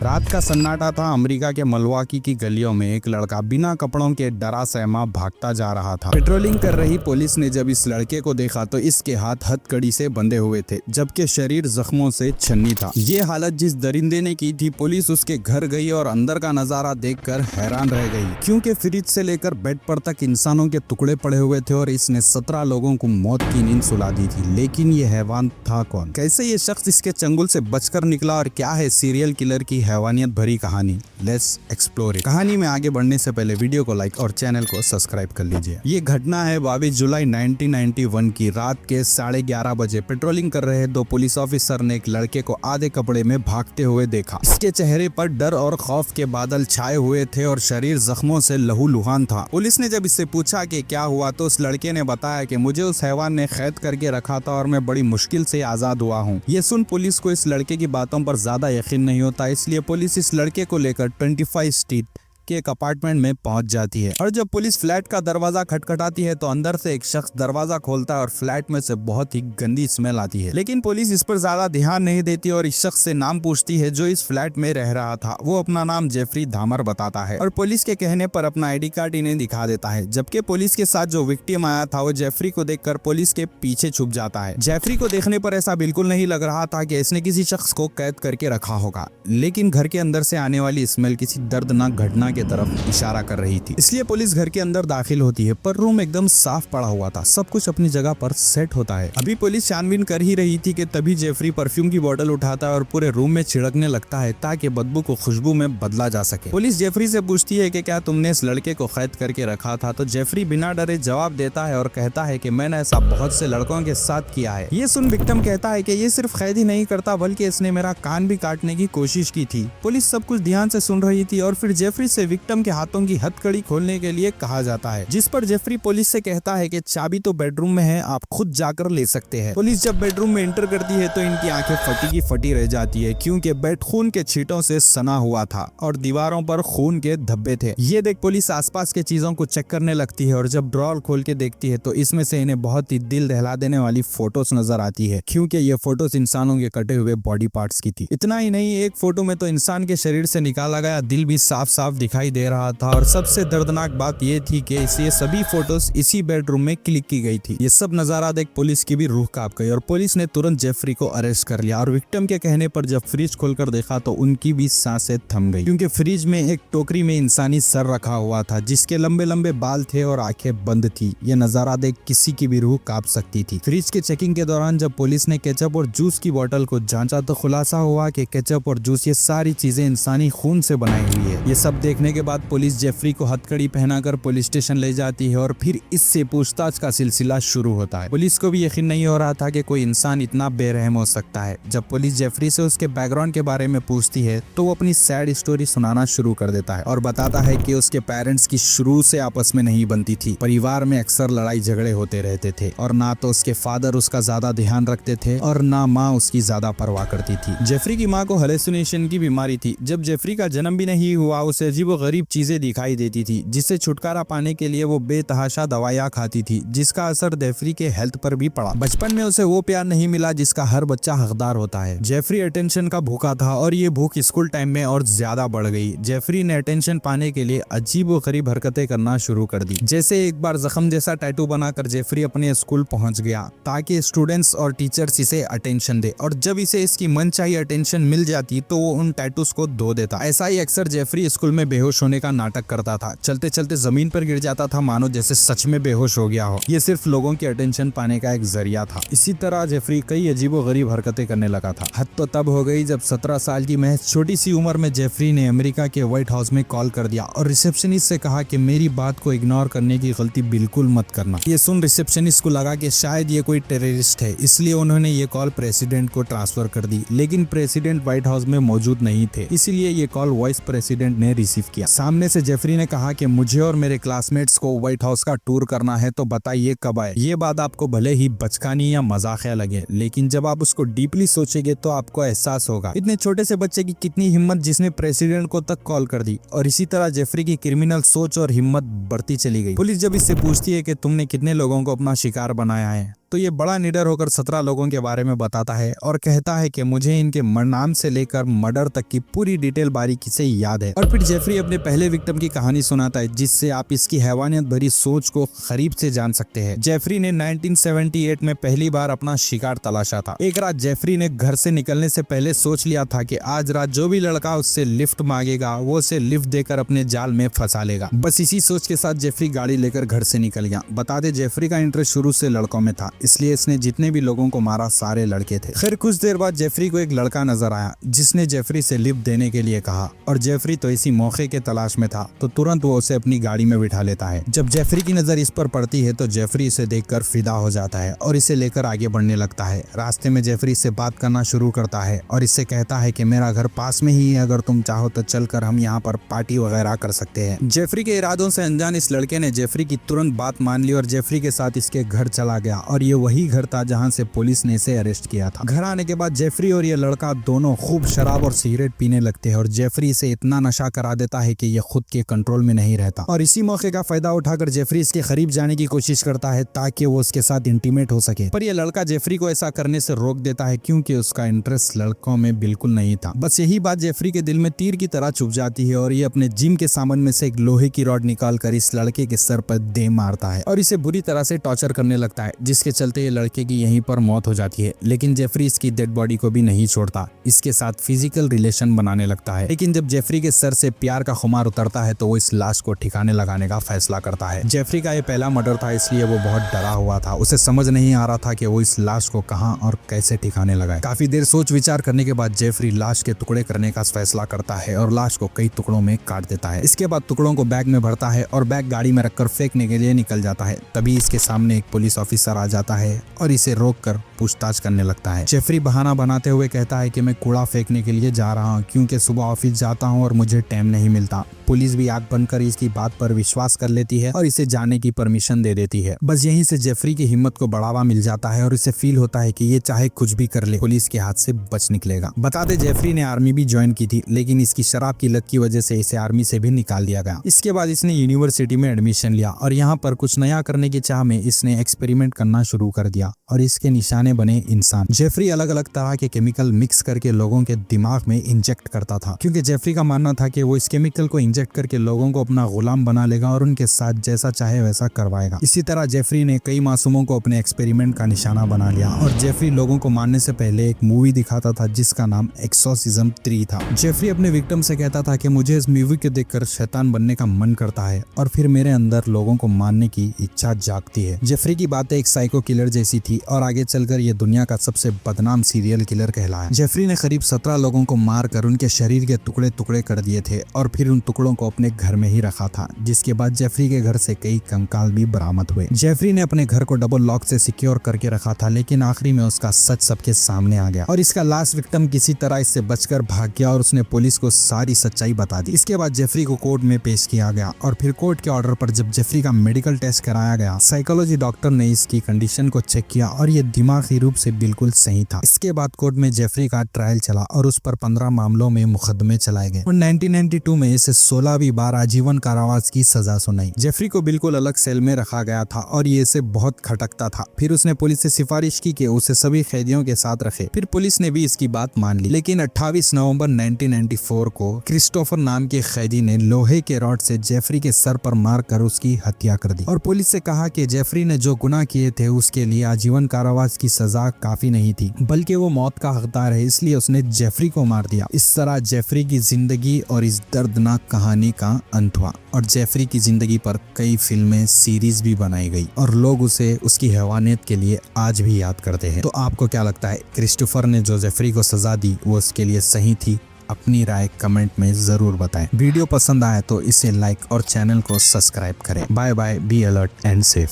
रात का सन्नाटा था। अमेरिका के मिल्वॉकी की गलियों में एक लड़का बिना कपड़ों के डरा सहमा भागता जा रहा था। पेट्रोलिंग कर रही पुलिस ने जब इस लड़के को देखा तो इसके हाथ हथकड़ी से बंधे हुए थे, जबकि शरीर जख्मों से छन्नी था। ये हालत जिस दरिंदे ने की थी, पुलिस उसके घर गई और अंदर का नजारा देखकर हैरान रह गई, क्योंकि फ्रिज से लेकर बेड पर तक इंसानों के टुकड़े पड़े हुए थे और इसने 17 लोगों को मौत की नींद सुला दी थी। लेकिन ये हैवान था कौन? कैसे ये शख्स इसके चंगुल से बचकर निकला और क्या है सीरियल किलर की हैवानियत भरी कहानी? Let's explore it. कहानी में आगे बढ़ने से पहले वीडियो को लाइक और चैनल को सब्सक्राइब कर लीजिए। ये घटना है 22 जुलाई 1991 की रात के 11:30 बजे। पेट्रोलिंग कर रहे 2 पुलिस ऑफिसर ने एक लड़के को आधे कपड़े में भागते हुए देखा। इसके चेहरे पर डर और खौफ के बादल छाए हुए थे और शरीर जख्मों से लहूलुहान था। पुलिस ने जब इससे पूछा कि क्या हुआ तो उस लड़के ने बताया कि मुझे उस हैवान ने कैद करके रखा था और मैं बड़ी मुश्किल से आजाद हुआ हूँ। ये सुन पुलिस को इस लड़के की बातों पर ज्यादा यकीन नहीं होता, इसलिए पुलिस इस लड़के को लेकर 25 स्ट्रीट के एक अपार्टमेंट में पहुंच जाती है। और जब पुलिस फ्लैट का दरवाजा खटखटाती है तो अंदर से एक शख्स दरवाजा खोलता है और फ्लैट में से बहुत ही गंदी स्मेल आती है। लेकिन पुलिस इस पर ज्यादा ध्यान नहीं देती और इस शख्स से नाम पूछती है जो इस फ्लैट में रह रहा था। वो अपना नाम जेफरी धामर बताता है और पुलिस के कहने पर अपना आईडी कार्ड इन्हें दिखा देता है। जबकि पुलिस के साथ जो विक्टिम आया था वो जेफरी को देखकर पुलिस के पीछे छुप जाता है। जेफरी को देखने पर ऐसा बिल्कुल नहीं लग रहा था कि इसने किसी शख्स को कैद करके रखा होगा, लेकिन घर के अंदर से आने वाली स्मेल किसी दर्दनाक घटना की तरफ इशारा कर रही थी। इसलिए पुलिस घर के अंदर दाखिल होती है, पर रूम एकदम साफ पड़ा हुआ था, सब कुछ अपनी जगह पर सेट होता है। अभी पुलिस छानबीन कर ही रही थी कि तभी जेफरी परफ्यूम की बोतल उठाता है और पूरे रूम में छिड़कने लगता है ताकि बदबू को खुशबू में बदला जा सके। पुलिस जेफरी से पूछती है कि क्या तुमने इस लड़के को कैद करके रखा था? तो जेफरी बिना डरे जवाब देता है और कहता है कि मैंने ऐसा बहुत से लड़कों के साथ किया है। ये सुन विक्टिम कहता है कि ये सिर्फ कैद ही नहीं करता बल्कि इसने मेरा कान भी काटने की कोशिश की थी। पुलिस सब कुछ ध्यान से सुन रही थी और फिर जेफरी से विक्टिम के हाथों की हथकड़ी खोलने के लिए कहा जाता है, जिस पर जेफरी पुलिस से कहता है कि चाबी तो बेडरूम में है, आप खुद जाकर ले सकते हैं। पुलिस जब बेडरूम में एंटर करती है तो इनकी आंखें फटी की फटी रह जाती है, क्योंकि बेड खून के छींटों से सना हुआ था और दीवारों पर खून के धब्बे थे। ये देख पुलिस आसपास के चीजों को चेक करने लगती है और जब ड्रॉर खोल के देखती है तो इसमें से इन्हें बहुत ही दिल दहला देने वाली फोटोज नजर आती है, क्योंकि ये फोटोज इंसानों के कटे हुए बॉडी पार्ट्स की थी। इतना ही नहीं, एक फोटो में तो इंसान के शरीर से निकाला गया दिल भी साफ साफ दिखाई दे रहा था। और सबसे दर्दनाक बात ये थी कि ये सभी फोटोज इसी बेडरूम में क्लिक की गई थी। ये सब नजारा देख पुलिस की भी रूह कांप गई और पुलिस ने तुरंत जेफरी को अरेस्ट कर लिया। और विक्टिम के कहने पर जब फ्रिज खोलकर देखा तो उनकी भी सांसें थम गई, क्योंकि फ्रिज में एक टोकरी में इंसानी सर रखा हुआ था जिसके लंबे लंबे बाल थे और आंखें बंद थी। ये नजारा देख किसी की भी रूह कांप सकती थी। फ्रिज के चेकिंग के दौरान जब पुलिस ने केचप और जूस की बोतल को जांचा तो खुलासा हुआ कि केचप और जूस ये सारी चीजें इंसानी खून से बनाई हुई है। ये सब देखने के बाद पुलिस जेफरी को हथकड़ी पहनाकर पुलिस स्टेशन ले जाती है और फिर इससे पूछताछ का सिलसिला शुरू होता है। पुलिस को भी यकीन नहीं हो रहा था कि कोई इंसान इतना बेरहम हो सकता है। जब पुलिस जेफरी से उसके बैकग्राउंड के बारे में पूछती है तो वो अपनी सैड स्टोरी सुनाना शुरू कर देता है और बताता है कि उसके पेरेंट्स की शुरू से आपस में नहीं बनती थी। परिवार में अक्सर लड़ाई झगड़े होते रहते थे और ना तो उसके फादर उसका ज्यादा ध्यान रखते थे और ना माँ उसकी ज्यादा परवाह करती थी। जेफरी की माँ को हेलुसिनेशन की बीमारी थी। जब जेफरी का जन्म भी नहीं हुआ उसे अजीबोगरीब चीजें दिखाई देती थी, जिससे छुटकारा पाने के लिए वो बेतहाशा दवाइयाँ खाती थी, जिसका असर जेफरी के हेल्थ पर भी पड़ा। बचपन में उसे वो प्यार नहीं मिला जिसका हर बच्चा हकदार होता है। जेफरी अटेंशन का भूखा था और ये भूख स्कूल टाइम में और ज्यादा बढ़ गई। जेफरी ने अटेंशन पाने के लिए अजीबोगरीब हरकतें करना शुरू कर दी। जैसे एक बार जख्म जैसा टैटू बनाकर जेफरी अपने स्कूल पहुंच गया ताकि स्टूडेंट्स और टीचर्स इसे अटेंशन दे, और जब इसे इसकी मनचाही अटेंशन मिल जाती तो वो उन टैटूज को धो देता। ऐसा ही अक्सर जेफरी स्कूल में बेहोश होने का नाटक करता था, चलते चलते जमीन पर गिर जाता था मानो जैसे सच में बेहोश हो गया हो। ये सिर्फ लोगों की अटेंशन पाने का एक जरिया था। इसी तरह जेफरी कई अजीबोगरीब हरकतें करने लगा था। हद तो तब हो गई जब 17 साल की महज छोटी सी उम्र में जेफरी ने अमेरिका के व्हाइट हाउस में कॉल कर दिया और रिसेप्शनिस्ट से कहा कि मेरी बात को इग्नोर करने की गलती बिल्कुल मत करना। ये सुन रिसेप्शनिस्ट को लगा कि शायद ये कोई टेररिस्ट है, इसलिए उन्होंने ये कॉल प्रेसिडेंट को ट्रांसफर कर दी। लेकिन प्रेसिडेंट व्हाइट हाउस में मौजूद नहीं थे, इसीलिए ये कॉल वाइस प्रेसिडेंट ने रिसीव किया। सामने से जेफरी ने कहा कि मुझे और मेरे क्लासमेट्स को व्हाइट हाउस का टूर करना है, तो बताइए कब आए। ये बात आपको भले ही बचकानी या मजाकिया लगे, लेकिन जब आप उसको डीपली सोचेंगे तो आपको एहसास होगा इतने छोटे से बच्चे की कितनी हिम्मत जिसने प्रेसिडेंट को तक कॉल कर दी। और इसी तरह जेफरी की क्रिमिनल सोच और हिम्मत बढ़ती चली गई। पुलिस जब इससे पूछती है कि तुमने कितने लोगों को अपना शिकार बनाया है तो ये बड़ा निडर होकर 17 लोगों के बारे में बताता है और कहता है कि मुझे इनके नाम से लेकर मर्डर तक की पूरी डिटेल बारीकी से याद है। और फिर जेफरी अपने पहले विक्टिम की कहानी सुनाता है जिससे आप इसकी हैवानियत भरी सोच को करीब से जान सकते हैं। जेफरी ने 1978 में पहली बार अपना शिकार तलाशा था। एक रात जेफरी ने घर से निकलने से पहले सोच लिया था कि आज रात जो भी लड़का उससे लिफ्ट मांगेगा वो उसे लिफ्ट देकर अपने जाल में फंसा लेगा। बस इसी सोच के साथ जेफरी गाड़ी लेकर घर से निकल गया। बता दे जेफरी का इंटरेस्ट शुरू से लड़कों में था, इसलिए इसने जितने भी लोगों को मारा सारे लड़के थे। खैर कुछ देर बाद जेफरी को एक लड़का नजर आया जिसने जेफरी से लिफ्ट देने के लिए कहा और जेफरी तो इसी मौके के तलाश में था तो तुरंत वो उसे अपनी गाड़ी में बिठा लेता है। जब जेफरी की नजर इस पर पड़ती है तो जेफरी इसे देखकर फिदा हो जाता है और इसे लेकर आगे बढ़ने लगता है। रास्ते में जेफरी से बात करना शुरू करता है और इससे कहता है कि मेरा घर पास में ही है, अगर तुम चाहो तो चलकर हम यहाँ पर पार्टी वगैरह कर सकते हैं। जेफरी के इरादों से अनजान इस लड़के ने जेफरी की तुरंत बात मान ली और जेफरी के साथ इसके घर चला गया और ये वही घर था जहाँ से पुलिस ने इसे अरेस्ट किया था। घर आने के बाद जेफरी और ये लड़का दोनों खूब शराब और सिगरेट पीने लगते हैं और जेफरी इसे इतना नशा करा देता है कि ये खुद के कंट्रोल में नहीं रहता और इसी मौके का फायदा उठाकर जेफरी इसके करीब जाने की कोशिश करता है ताकि वो उसके साथ इंटीमेट हो सके। पर ये लड़का जेफरी को ऐसा करने से रोक देता है क्योंकि उसका इंटरेस्ट लड़कों में बिल्कुल नहीं था। बस यही बात जेफरी के दिल में तीर की तरह चुभ जाती है और ये अपने जिम के सामान में से एक लोहे की रॉड निकाल कर इस लड़के के सर पर दे मारता है और इसे बुरी तरह से टॉर्चर करने लगता है, जिसके चलते ये लड़के की यहीं पर मौत हो जाती है। लेकिन जेफरी इसकी डेड बॉडी को भी नहीं छोड़ता, इसके साथ फिजिकल रिलेशन बनाने लगता है। लेकिन जब जेफरी के सर से प्यार का खुमार उतरता है तो वो इस लाश को ठिकाने लगाने का फैसला करता है। जेफरी का ये पहला मर्डर था इसलिए वो बहुत डरा हुआ था। उसे समझ नहीं आ रहा था कि वो इस लाश को कहां और कैसे ठिकाने लगाए। काफी देर सोच विचार करने के बाद जेफरी लाश के टुकड़े करने का फैसला करता है और लाश को कई टुकड़ों में काट देता है। इसके बाद टुकड़ों को बैग में भरता है और बैग गाड़ी में रखकर फेंकने के लिए निकल जाता है। तभी इसके सामने एक पुलिस ऑफिसर आ जाता है और इसे रोककर पूछताछ करने लगता है। जेफरी बहाना बनाते हुए कहता है कि मैं कूड़ा फेंकने के लिए जा रहा हूँ क्योंकि सुबह ऑफिस जाता हूँ और मुझे टाइम नहीं मिलता। पुलिस भी आग बनकर इसकी बात पर विश्वास कर लेती है और इसे जाने की परमिशन दे देती है। बस यहीं से जेफरी की हिम्मत को बढ़ावा मिल जाता है और इसे फील होता है कि ये चाहे कुछ भी कर ले पुलिस के हाथ से बच निकलेगा। बता दे जेफरी ने आर्मी भी ज्वाइन की थी लेकिन इसकी शराब की लत की वजह से इसे आर्मी से भी निकाल दिया गया। इसके बाद इसने यूनिवर्सिटी में एडमिशन लिया और यहाँ पर कुछ नया करने की चाह में इसने एक्सपेरिमेंट करना शुरू कर दिया और इसके निशाने बने इंसान। जेफरी अलग अलग तरह के केमिकल मिक्स करके लोगों के दिमाग में इंजेक्ट करता था क्योंकि जेफरी का मानना था कि वो इस केमिकल को इंजेक्ट करके लोगों को अपना गुलाम बना लेगा और उनके साथ जैसा चाहे वैसा करवाएगा। इसी तरह जेफरी ने कई मासूमों को अपने एक्सपेरिमेंट का निशाना बना लिया और जेफरी लोगों को मारने से पहले एक मूवी दिखाता था जिसका नाम एक्सोर्सिज्म 3 था। जेफरी अपने विक्टिम से कहता था कि मुझे इस मूवी को देखकर शैतान बनने का मन करता है और फिर मेरे अंदर लोगों को मारने की इच्छा जागती है। जेफरी की बातें एक साइको किलर जैसी थी और आगे चलकर ये दुनिया का सबसे बदनाम सीरियल किलर कहलाया। जेफरी ने करीब 17 लोगों को मारकर उनके शरीर के टुकड़े टुकड़े कर दिए थे और फिर उन टुकड़ों को अपने घर में ही रखा था, जिसके बाद जेफरी के घर से कई कंकाल भी बरामद हुए। जेफरी ने अपने घर को डबल लॉक से सिक्योर करके रखा था लेकिन आखिरी में उसका सच सबके सामने आ गया और इसका लास्ट विक्टिम किसी तरह इससे बचकर भाग गया और उसने पुलिस को सारी सच्चाई बता दी। इसके बाद जेफरी को कोर्ट में पेश किया गया और फिर कोर्ट के ऑर्डर पर जब जेफरी का मेडिकल टेस्ट कराया गया, साइकोलॉजी डॉक्टर ने इसकी कंडीशन को चेक किया और ये दिमागी रूप से बिल्कुल सही था। इसके बाद कोर्ट में जेफरी का ट्रायल चला और उस पर 15 मामलों में मुकदमे चलाए गए और 1992 में इसे 16वीं बार आजीवन कारावास की सजा सुनाई। जेफरी को बिल्कुल अलग सेल में रखा गया था और ये इसे बहुत खटकता था। फिर उसने पुलिस से सिफारिश की कि उसे सभी कैदियों के साथ रखे। फिर पुलिस ने भी इसकी बात मान ली लेकिन 28 नवंबर 1994 को क्रिस्टोफर नाम के कैदी ने लोहे के रॉड से जेफरी के सर पर मारकर उसकी हत्या कर दी और पुलिस से कहा कि जेफरी ने जो गुनाह किए थे उसके लिए आजीवन कारावास की सजा काफी नहीं थी बल्कि वो मौत का हकदार है, इसलिए उसने जेफरी को मार दिया। इस तरह जेफरी की जिंदगी और इस दर्दनाक कहानी का अंत हुआ और जेफरी की जिंदगी पर कई फिल्में सीरीज भी बनाई गई और लोग उसे उसकी हैवानियत के लिए आज भी याद करते हैं। तो आपको क्या लगता है क्रिस्टोफर ने जो जेफरी को सजा दी वो उसके लिए सही थी? अपनी राय कमेंट में जरूर बताएं। वीडियो पसंद आए तो इसे लाइक और चैनल को सब्सक्राइब करें। Bye bye, be alert and safe.